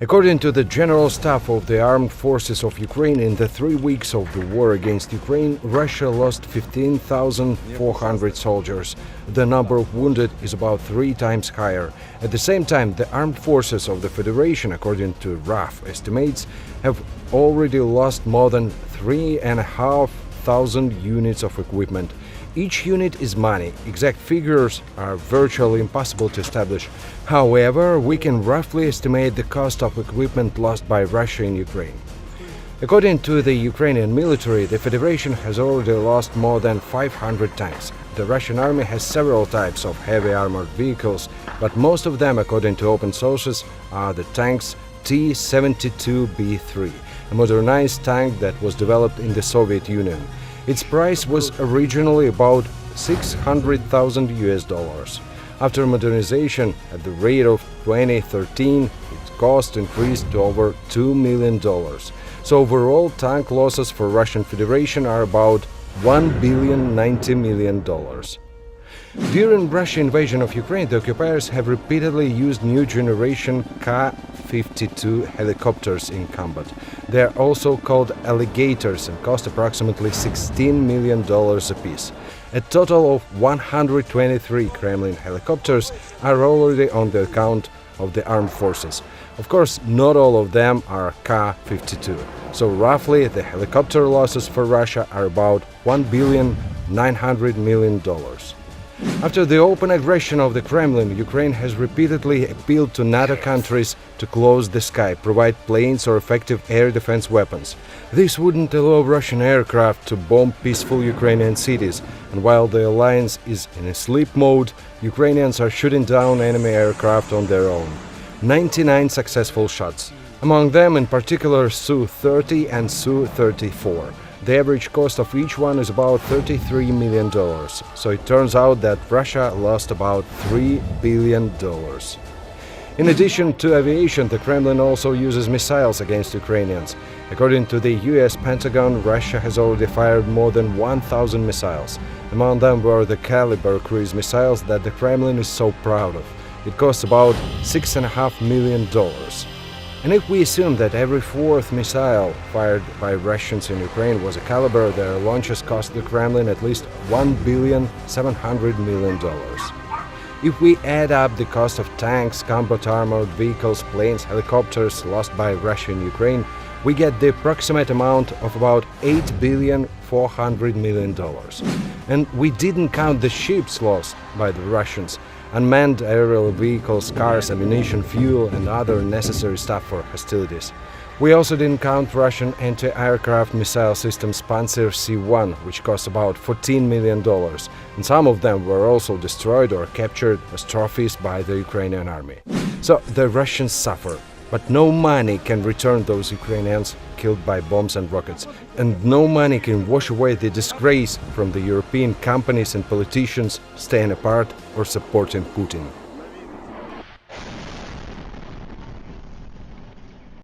According to the General Staff of the Armed Forces of Ukraine, in the 3 weeks of the war against Ukraine, Russia lost 15,400 soldiers. The number of wounded is about 3 times higher. At the same time, the armed forces of the Federation, according to rough estimates, have already lost more than 3,500 units of equipment. Each unit is money. Exact figures are virtually impossible to establish. However, we can roughly estimate the cost of equipment lost by Russia in Ukraine. According to the Ukrainian military, the Federation has already lost more than 500 tanks. The Russian army has several types of heavy armored vehicles, but most of them, according to open sources, are the tanks T-72B3, a modernized tank that was developed in the Soviet Union. Its price was originally about $600,000. After modernization at the rate of 2013, its cost increased to over $2 million. So overall, tank losses for Russian Federation are about $1,090 million. During Russian invasion of Ukraine, the occupiers have repeatedly used new generation Ka-52 helicopters in combat. They are also called alligators and cost approximately $16 million apiece. A total of 123 Kremlin helicopters are already on the account of the armed forces. Of course, not all of them are Ka-52. So roughly, the helicopter losses for Russia are about $1,900 million. After the open aggression of the Kremlin, Ukraine has repeatedly appealed to NATO countries to close the sky, provide planes or effective air defense weapons. This wouldn't allow Russian aircraft to bomb peaceful Ukrainian cities, and while the alliance is in a sleep mode, Ukrainians are shooting down enemy aircraft on their own. 99 successful shots. Among them, in particular, Su-30 and Su-34. The average cost of each one is about $33 million, so it turns out that Russia lost about $3 billion. In addition to aviation, the Kremlin also uses missiles against Ukrainians. According to the US Pentagon, Russia has already fired more than 1,000 missiles. Among them were the Caliber cruise missiles that the Kremlin is so proud of. It costs about $6.5 million. And if we assume that every fourth missile fired by Russians in Ukraine was a Caliber, their launches cost the Kremlin at least $1,700 million. If we add up the cost of tanks, combat armored vehicles, planes, helicopters lost by Russia in Ukraine, we get the approximate amount of about $8,400 million. And we didn't count the ships lost by the Russians, unmanned aerial vehicles, cars, ammunition, fuel, and other necessary stuff for hostilities. We also didn't count Russian anti-aircraft missile systems Pantsir C-1, which cost about $14 million, and some of them were also destroyed or captured as trophies by the Ukrainian army. So the Russians suffer, but no money can return those Ukrainians killed by bombs and rockets, and no money can wash away the disgrace from the European companies and politicians staying apart or supporting Putin.